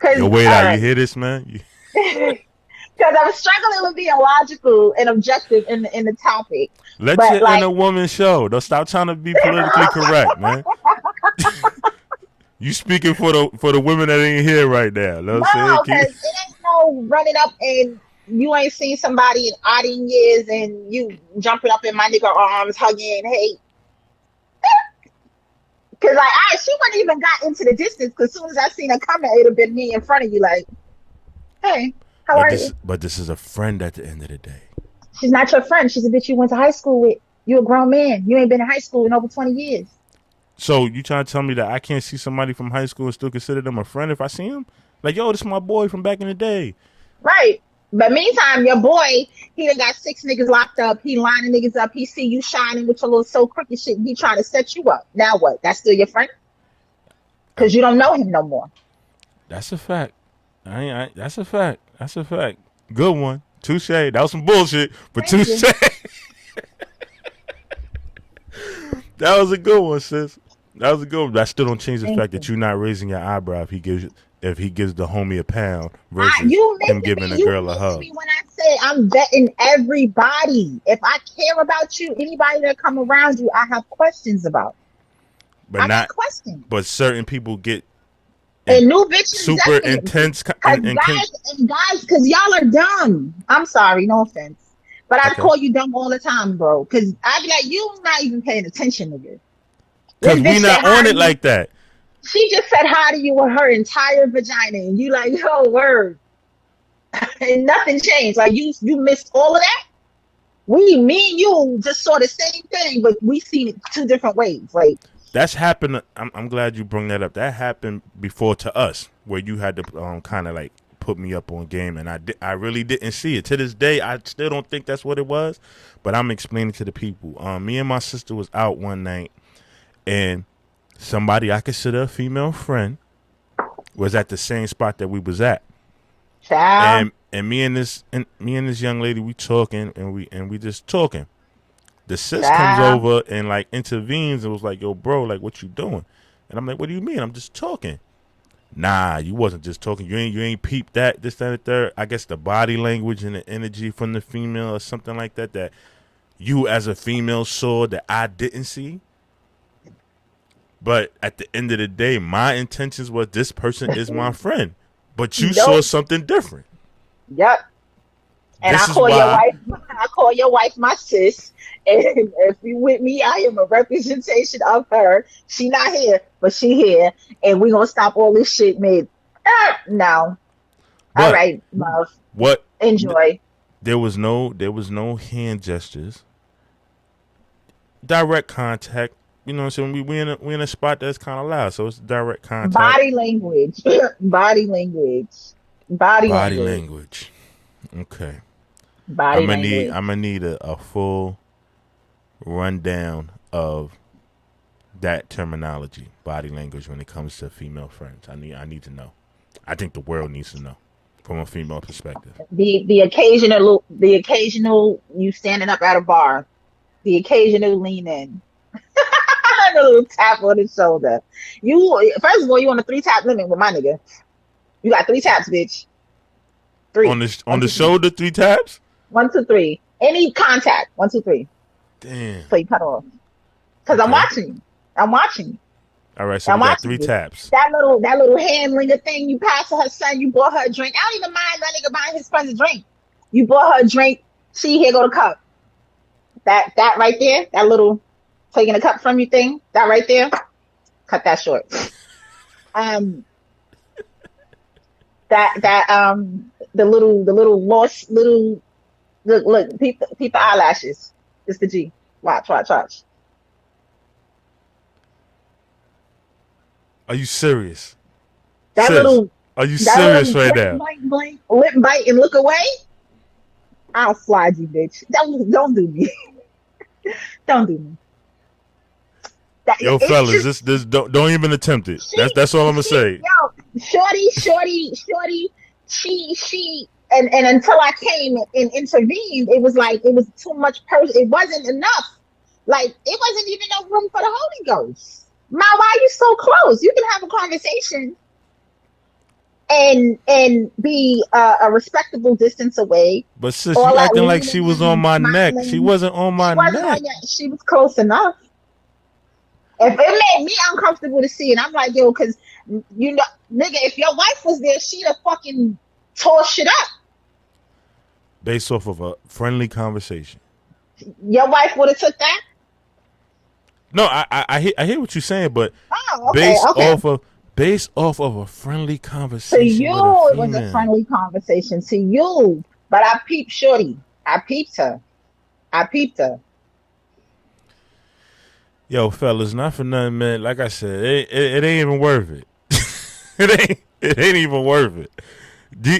yo, wait out, you hear this, man? Because I'm struggling with being logical and objective in the topic. Let your inner woman show. Don't stop trying to be politically correct, man. You speaking for the women that ain't here right now. No, because it ain't no running up and you ain't seen somebody in 80 years and you jumping up in my nigga arms, hugging, hey. Because she wouldn't even got into the distance because as soon as I seen her coming, it would have been me in front of you like, hey, how are you? But this is a friend at the end of the day. She's not your friend. She's a bitch you went to high school with. You a grown man. You ain't been in high school in over 20 years. So you trying to tell me that I can't see somebody from high school and still consider them a friend if I see him? Like, yo, this is my boy from back in the day. Right. But meantime, your boy, he done got 6 niggas locked up. He lining niggas up. He see you shining with your little SOCROOKED shit. He trying to set you up. Now what? That's still your friend? Because you don't know him no more. That's a fact. That's a fact. That's a fact. Good one. Touche. That was some bullshit, but touche. That was a good one, sis. That was a good one. That still don't change the fact that you're not raising your eyebrow if he gives the homie a pound versus him giving a girl a hug. When I say I'm vetting everybody, if I care about you, anybody that come around you, I have questions about. But not questions. But certain people get and new bitches super intense. And guys, because y'all are dumb. I'm sorry, no offense, but I call you dumb all the time, bro. Because I be like, you not even paying attention, nigga. Because we not on it like that. She just said hi to you with her entire vagina, and you like, yo, word, and nothing changed. Like you missed all of that. Me and you just saw the same thing, but we seen it 2 different ways. Like. That's happened. I'm glad you bring that up. That happened before to us, where you had to kind of like put me up on game, and I really didn't see it. To this day, I still don't think that's what it was, but I'm explaining to the people. Me and my sister was out one night, and somebody I consider a female friend was at the same spot that we was at. Child. And me and this young lady, we talking and we just talking. The sis comes over and like intervenes and was like, yo, bro, like, what you doing? And I'm like, what do you mean? I'm just talking. Nah, you wasn't just talking. You ain't peeped that, this, that, and the third. I guess the body language and the energy from the female or something like that you as a female saw that I didn't see. But at the end of the day, my intentions was this person is my friend. But you saw Nope. something different. Yep. And This is why I call your wife my sis. And if you with me, I am a representation of her. She not here, but she here. And we gonna stop all this shit mid. No. All but right, love. what Enjoy. there was no hand gestures. Direct contact. You know what I'm saying? We in a spot that's kind of loud, so it's direct contact. Body language. Body language. Body Body language. language. Okay. Body language. I'm gonna need a full rundown of that terminology, body language, when it comes to female friends. I need to know. I think the world needs to know from a female perspective. The occasional you standing up at a bar. The occasional lean in. A little tap on the shoulder. You first of all, you on a 3-tap limit with my nigga. You got 3 taps, bitch. 3. On the shoulder, 3 taps? 1, 2, 3. Any contact. 1, 2, 3. Damn. So you cut off. Because I'm watching you. I'm watching you. All right, so I'm we got watching 3 you. taps. That little hand linger thing you passed to her son, you bought her a drink. I don't even mind that nigga buying his friends a drink. You bought her a drink. See, here go the cup. That right there, that little taking a cup from you thing, that right there, cut that short. The little lost little look peep the eyelashes. It's the G. Watch. Are you serious? That Sis, little are you that serious little right blink, now? blink, blink, lip bite and look away. I'll slide you, bitch. Don't do me. Don't do me. Yo, fellas, this don't even attempt it. That's all I'm gonna say. Yo, shorty. She, and until I came and intervened, it was like it was too much. It wasn't enough. Like it wasn't even no room for the Holy Ghost. Ma, why are you so close? You can have a conversation and be a respectable distance away. But sis, you acting like she was on my neck. She wasn't on my neck. She was close enough. If it made me uncomfortable to see, and I'm like, yo, because you know, nigga, if your wife was there, she'd have fucking tore shit up. Based off of a friendly conversation. Your wife would have took that. No, I hear what you're saying, but okay. based off of a friendly conversation. To you, it was a friendly conversation. To you, but I peeped shorty. I peeped her. Yo, fellas, not for nothing, man. Like I said, it ain't even worth it. it ain't even worth it.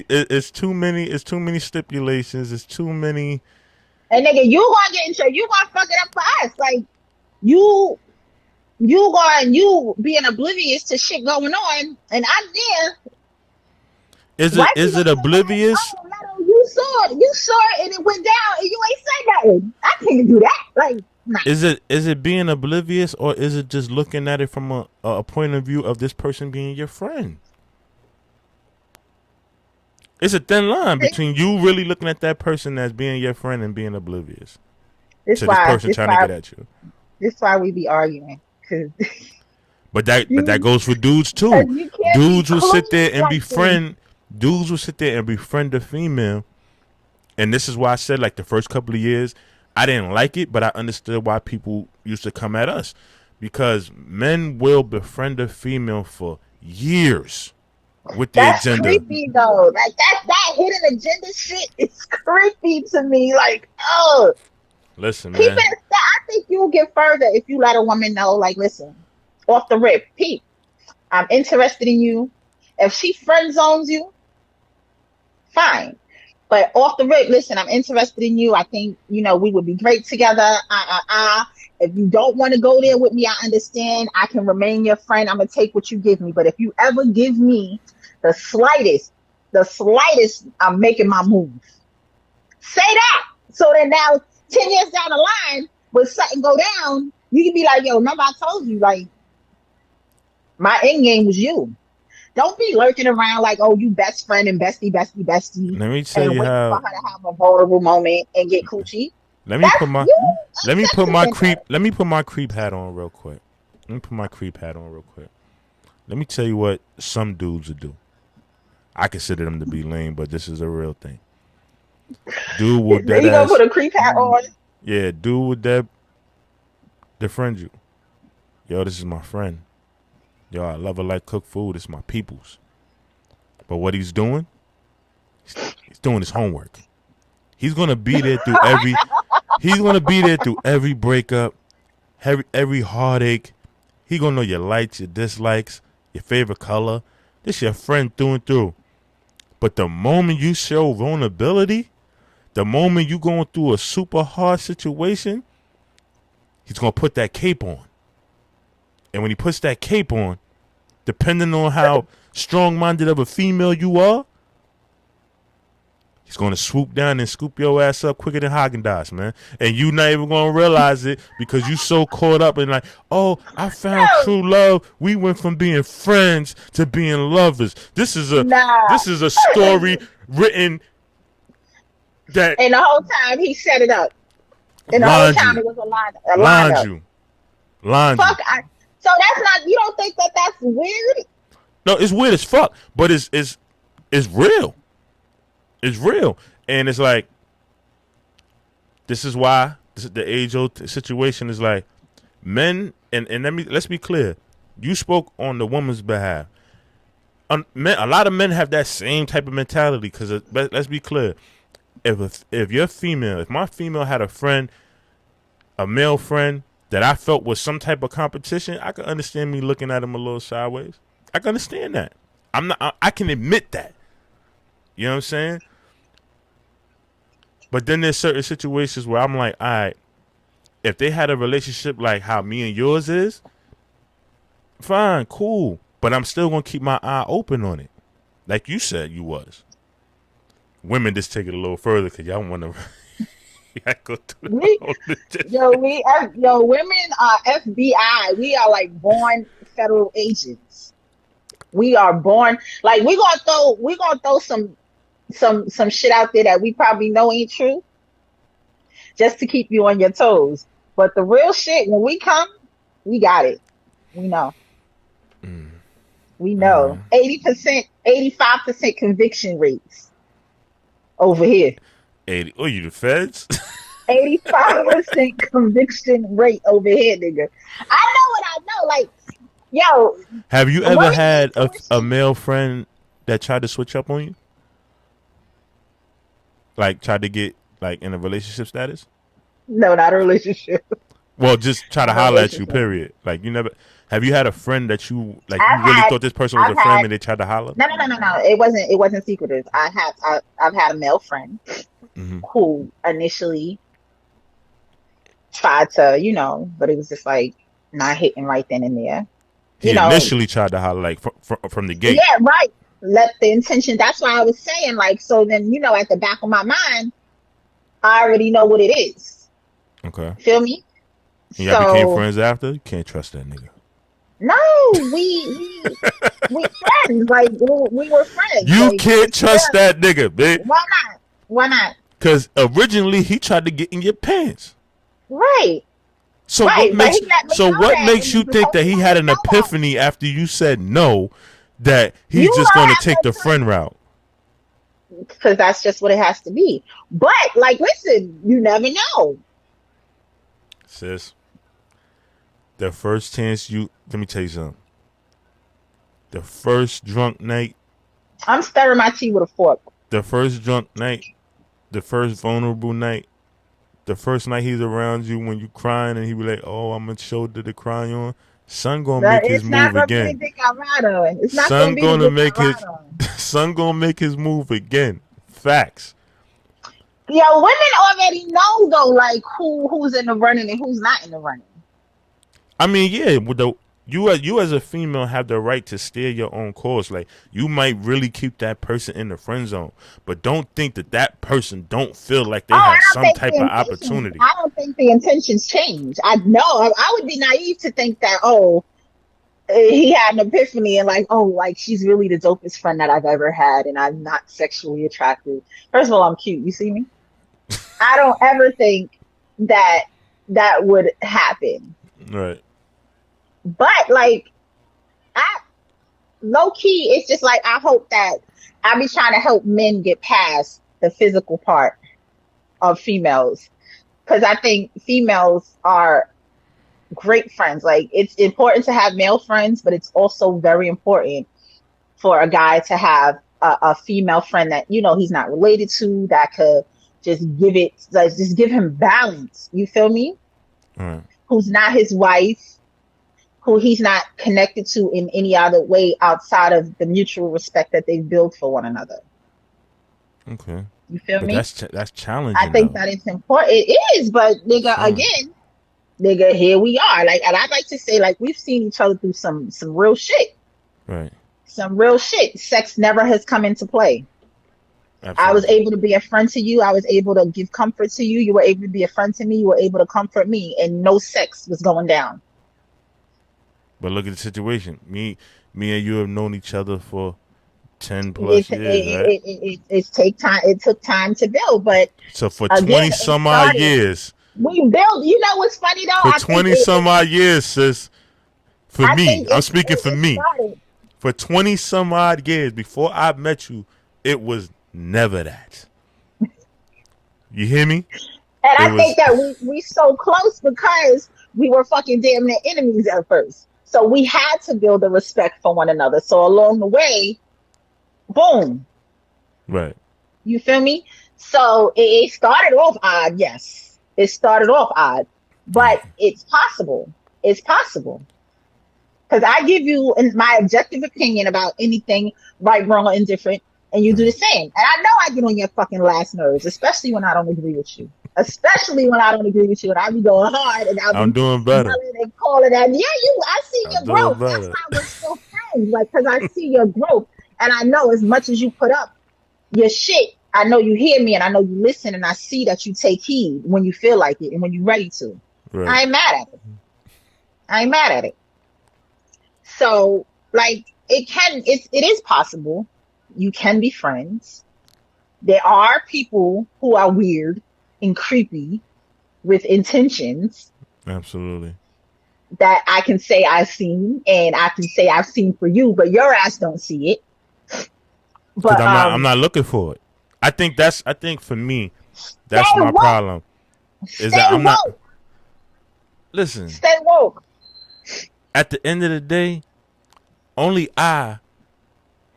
It's too many stipulations. It's too many. And nigga, you gonna get in trouble. You gonna fuck it up for us. Like you being oblivious to shit going on, and I'm there. Is it oblivious? You saw it, and it went down, and you ain't said nothing. I can't do that. Like. Nah. Is it being oblivious, or is it just looking at it from a point of view of this person being your friend? It's a thin line between you really looking at that person as being your friend and being oblivious to this person trying to get at you. This is why we be arguing. But that goes for dudes too. Dudes will sit there and befriend. Dudes will sit there and befriend the female, and this is why I said like the first couple of years. I didn't like it, but I understood why people used to come at us. Because men will befriend a female for years with the agenda. That's creepy, though. Like, that hidden agenda shit is creepy to me. Like, oh. Listen, man. I think you'll get further if you let a woman know, like, listen, off the rip, Pete, I'm interested in you. If she friend zones you, fine. But off the rip, listen, I'm interested in you. I think, we would be great together. If you don't want to go there with me, I understand. I can remain your friend. I'm going to take what you give me. But if you ever give me the slightest, I'm making my move. Say that. So that now, 10 years down the line, when something go down, you can be like, yo, remember I told you, like, my end game was you. Don't be lurking around like, oh, you best friend and bestie. Let me tell you how. For her to have a vulnerable moment and get coochie. Let me put my creep hat on real quick. Let me put my creep hat on real quick. Let me tell you what some dudes would do. I consider them to be lame, but this is a real thing. Dude will There dead you gonna ass. put a creep hat on? Yeah, dude will dead defriend you. Yo, this is my friend. Yo, I love her like cooked food. It's my people's. But what he's doing, he's doing his homework. He's gonna be there through every. He's gonna be there through every breakup, every heartache. He gonna know your likes, your dislikes, your favorite color. This your friend through and through. But the moment you show vulnerability, the moment you going through a super hard situation, he's gonna put that cape on. And when he puts that cape on, depending on how strong-minded of a female you are, he's going to swoop down and scoop your ass up quicker than Haagen-Dazs, man. And you not even going to realize it because you so caught up in like, oh, I found true love. We went from being friends to being lovers. This is a story written that... And the whole time he set it up. And the whole time it was a lineup. Fuck, so that's not, you don't think that that's weird? No, it's weird as fuck, but it's real. It's real. And it's like, this is why the age-old situation is like, men, and let's be clear. You spoke on the woman's behalf. Men, a lot of men have that same type of mentality because let's be clear. If you're female, if my female had a friend, a male friend that I felt was some type of competition, I could understand me looking at him a little sideways. I can understand that. I can admit that. You know what I'm saying? But then there's certain situations where I'm like, all right, if they had a relationship like how me and yours is, fine, cool. But I'm still going to keep my eye open on it. Like you said you was. Women just take it a little further because y'all want to... go through women are FBI. We are like born federal agents. We are born like we're gonna throw some shit out there that we probably know ain't true, just to keep you on your toes. But the real shit, when we come, we got it. We know. We know. 80%, 85% conviction rates over here. 80. Oh, you the feds? 85% conviction rate over here, nigga. I know what I know. Like, yo. Have you ever had a male friend that tried to switch up on you? Like, tried to get, like, in a relationship status? No, not a relationship. Well, just try to holler at you, period. Like, you never... Have you had a friend that you, like, you really thought this person was a friend and they tried to holler? No. It wasn't secretive. I've had a male friend who initially tried to, but it was just like not hitting right then and there. He initially tried to holler like from the gate. Yeah, right. Let the intention. That's why I was saying like, so then, at the back of my mind, I already know what it is. Okay. Feel me? And y'all became friends after? You can't trust that nigga. No, we friends. Like we were friends. You can't trust that nigga, babe. Why not? Because originally he tried to get in your pants. Right. So what makes you think that he had an epiphany after you said no, that he's just going to take the friend route? Because that's just what it has to be. But like, listen, you never know. Sis, the first chance let me tell you something. The first drunk night. I'm stirring my tea with a fork. The first drunk night, the first vulnerable night, the first night he's around you when you crying and he be like, oh, I'm a shoulder to cry on. Son gonna make his move again. Son gonna make his move again. Facts. Yeah, women already know though, like who's in the running and who's not in the running. I mean, yeah, you as a female have the right to steer your own course. Like, you might really keep that person in the friend zone, but don't think that person don't feel like they have some type of opportunity. I don't think the intentions change. I would be naive to think that, he had an epiphany and like she's really the dopest friend that I've ever had and I'm not sexually attracted. First of all, I'm cute. You see me? I don't ever think that would happen. Right. But like, I low key, it's just like I hope that I be trying to help men get past the physical part of females because I think females are great friends. Like it's important to have male friends, but it's also very important for a guy to have a female friend that he's not related to that could just give it, like, just give him balance. You feel me? Right. Who's not his wife, who he's not connected to in any other way outside of the mutual respect that they build for one another. Okay. You feel But me? that's challenging I think though. that it's important. It is, but nigga, Challenge. again, nigga, here we are. Like, and I'd like to say, like, we've seen each other through some real shit. Right. Some real shit. Sex never has come into play. I was Absolutely. able to be a friend to you. I was able to give comfort to you. You were able to be a friend to me. You were able to comfort me, and no sex was going down. But look at the situation. Me and you have known each other for 10 It plus it years, right? it take time. It took time to build, but So for again, 20 it some odd started. years, We built. You know what's funny though? for 20 some odd years, sis, for I me, think I'm speaking for it me. started. For 20 some odd years before I met you, it was never that. You hear me? And It I think was that we so close because we were fucking damn near enemies at first. So we had to build a respect for one another. So along the way, boom, right. you feel me? So it started off odd, yes. It started off odd, Right. but it's possible. It's possible. Because I give you my objective opinion about anything, right, wrong, or indifferent, and you do the Right. same. And I know I get on your fucking last nerves, especially when I don't agree with you. Especially when I don't agree with you, and I'll be going hard, and I'll I'm be doing better. yelling and calling at, yeah, I see I'm your doing growth. That's better. why we're still friends, like, because I see your growth, and I know as much as you put up your shit, I know you hear me, and I know you listen, and I see that you take heed when you feel like it and when you're ready to. Right. I ain't mad at it. I ain't mad at it. So, like, it is possible. You can be friends. There are people who are weird and creepy with intentions Absolutely. that I can say I've seen, and I can say I've seen for you, but your ass don't see it. Because But I'm not looking for it. I think for me, stay that's my woke. problem. Is Stay that I'm not woke. listen, Stay woke. at the end of the day, only I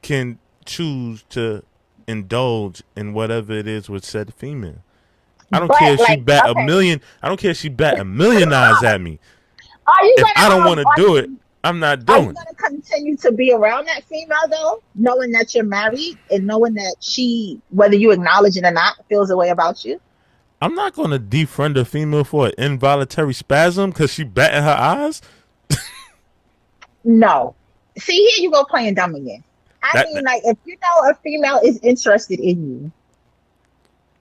can choose to indulge in whatever it is with said female. I don't care But if she like, bat a okay, million. I don't care if she bat a million eyes at me. are you If I don't gonna want to do it, I'm not are you doing it. gonna continue to be around that female though, knowing that you're married and knowing that she, whether you acknowledge it or not, feels a way about you? I'm not going to defriend a female for an involuntary spasm because she batting her eyes. No. See, here you go playing dumb again. I That, mean, like, if you know a female is interested in you,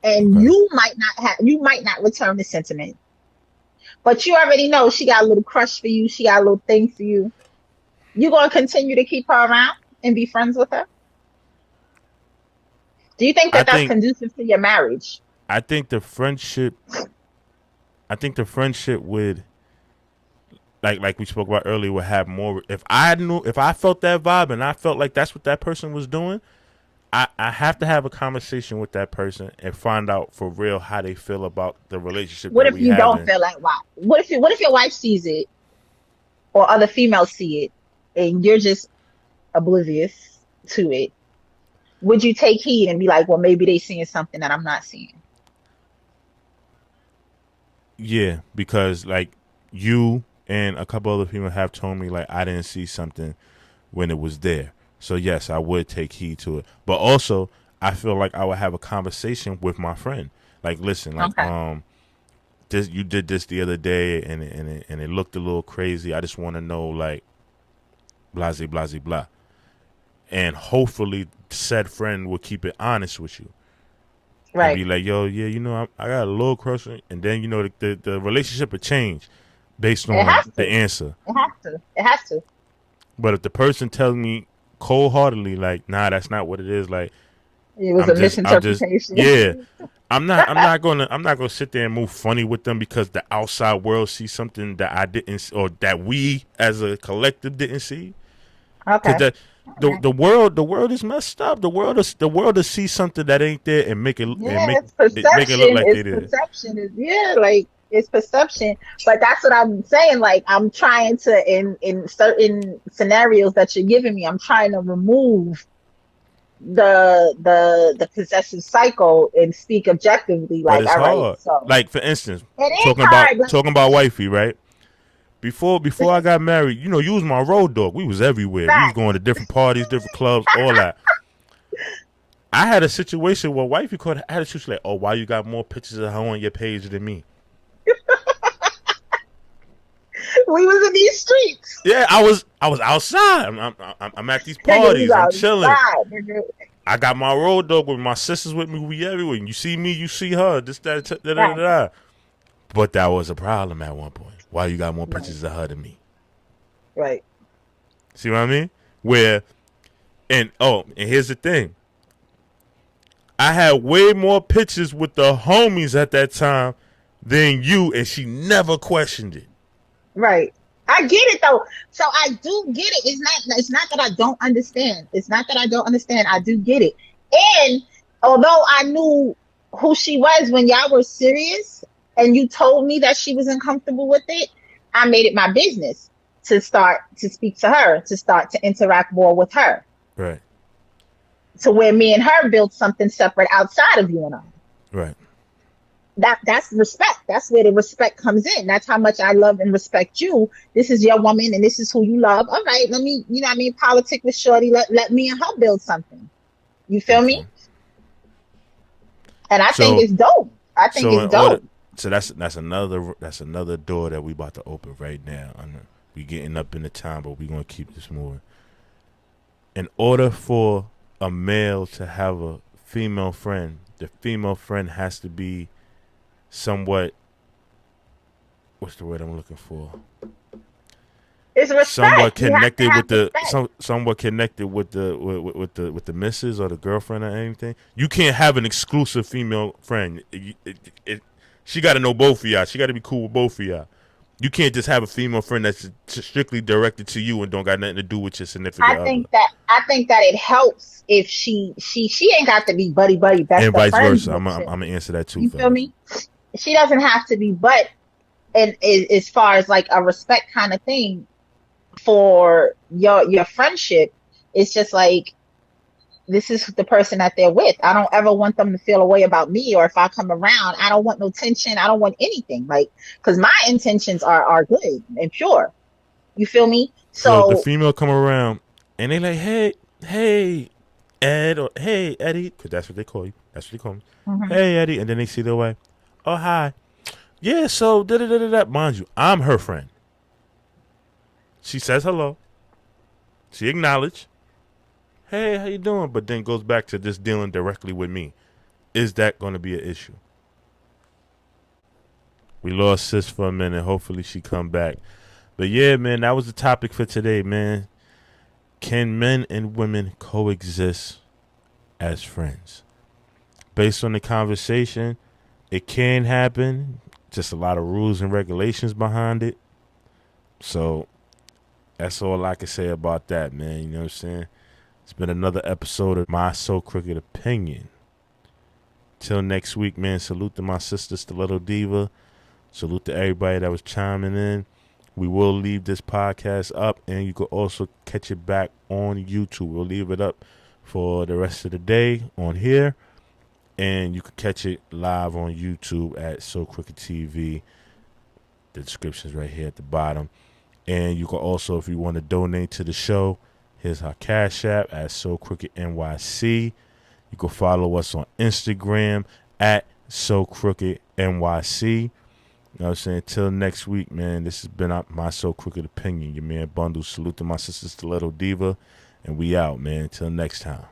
and okay. you might not return the sentiment, but you already know she got a little crush for you, she got a little thing for you. You gonna continue to keep her around and be friends with her? Do you think I that that's think conducive to your marriage? I think the friendship. I think the friendship would like we spoke about earlier would have more. If I felt that vibe and I felt like that's what that person was doing, I have to have a conversation with that person and find out for real how they feel about the relationship What that if we you have. don't feel like why? What if your wife sees it or other females see it and you're just oblivious to it? Would you take heed and be like, well, maybe they seeing something that I'm not seeing? Yeah, because like you and a couple other people have told me like I didn't see something when it was there. So yes, I would take heed to it. But also, I feel like I would have a conversation with my friend. Like, listen, like Okay. this you did this the other day and it looked a little crazy. I just want to know like blah blah blah blah. And hopefully said friend will keep it honest with you and Right. be like, yo, yeah, I got a little crush, and then the relationship will change based It on has the to. answer. It has to. It has to. But if the person tells me cold heartedly, like, nah, that's not what it is, like, It was a I'm just, misinterpretation. yeah, I'm not gonna sit there and move funny with them because the outside world sees something that I didn't, or that we as a collective didn't see. Because Okay. that All the right. the world the world is messed up. The world to see something that ain't there and Yeah, it's make it look perception. like they It's did. perception. Is yeah, like it's perception. But that's what I'm saying. Like I'm trying to in certain scenarios that you're giving me, I'm trying to remove the possessive cycle and speak objectively. But Like, it's all right, hard. so Like for instance, it is hard. Like, talking about wifey, right? Before I got married, you was my road dog. We was everywhere. We was going facts. to different parties, different clubs, all that. I had a situation where wifey called. I had a situation like, oh, why you got more pictures of her on your page than me? We was in these streets. Yeah, I was outside. I'm at these Nigga, we parties. I'm was chilling. outside, nigga. I got my road dog with my sisters with me. We everywhere. You see me, you see her. This, that, da, da, da, Facts. da. But that was a problem at one point. Why you got more Right, pictures of her than me? right. See what I mean? Where and here's the thing. I had way more pictures with the homies at that time than you, and she never questioned it. Right. I get it though. So I do get it. It's not that I don't understand. It's not that I don't understand. I do get it. And although I knew who she was when y'all were serious and you told me that she was uncomfortable with it, I made it my business to start to speak to her, to start to interact more with her. Right. To where me and her built something separate outside of you and I. Right. That's respect. That's where the respect comes in. That's how much I love and respect you. This is your woman and this is who you love. All right, let me, you know what I mean, politic with Shorty. Let me and her build something. You feel me? Okay. And I think So it's dope. I think so it's in order, dope. so that's another door that we about to open right now. I know we getting up in the time, but we gonna keep this moving. In order for a male to have a female friend, the female friend has to be somewhat, what's the word I'm looking for? It's Somewhat respect. You have to connected have with respect. somewhat connected with the missus or the girlfriend or anything. You can't have an exclusive female friend. She got to know both of y'all. She got to be cool with both of y'all. You can't just have a female friend that's strictly directed to you and don't got nothing to do with your significant other. I think that it helps if she ain't got to be buddy buddy best And of vice friends versa. with I'm you. gonna answer that too, You feel fellas. me? She doesn't have to be, but and as far as like a respect kind of thing for your friendship, it's just like this is the person that they're with. I don't ever want them to feel a way about me, or if I come around, I don't want no tension. I don't want anything, like, because my intentions are good and pure. You feel me? So if the So female come around and they like, hey, Ed, or hey, Eddie, because that's what they call you. That's what they call me. mhm. Hey, Eddie, and then they see their way. Oh, hi. Yeah, so da da da da da. Mind you, I'm her friend. She says hello. She acknowledged. Hey, how you doing? But then goes back to just dealing directly with me. Is that going to be an issue? We lost sis for a minute. Hopefully she come back. But yeah, man, that was the topic for today, man. Can men and women coexist as friends? Based on the conversation, it can happen. Just a lot of rules and regulations behind it. So that's all I can say about that, man. You know what I'm saying? It's been another episode of My So Crooked Opinion. Till next week, man. Salute to my sister, Stiletto Diva. Salute to everybody that was chiming in. We will leave this podcast up, and you can also catch it back on YouTube. We'll leave it up for the rest of the day on here, and you can catch it live on YouTube at So Crooked TV. The description's right here at the bottom. And you can also, if you want to donate to the show, here's our Cash App at So Crooked NYC. You can follow us on Instagram at So Crooked NYC. You know what I'm saying? Till next week, man. This has been My So Crooked Opinion. Your man Bundle. Salute to my sister Stiletto Diva. And we out, man. Till next time.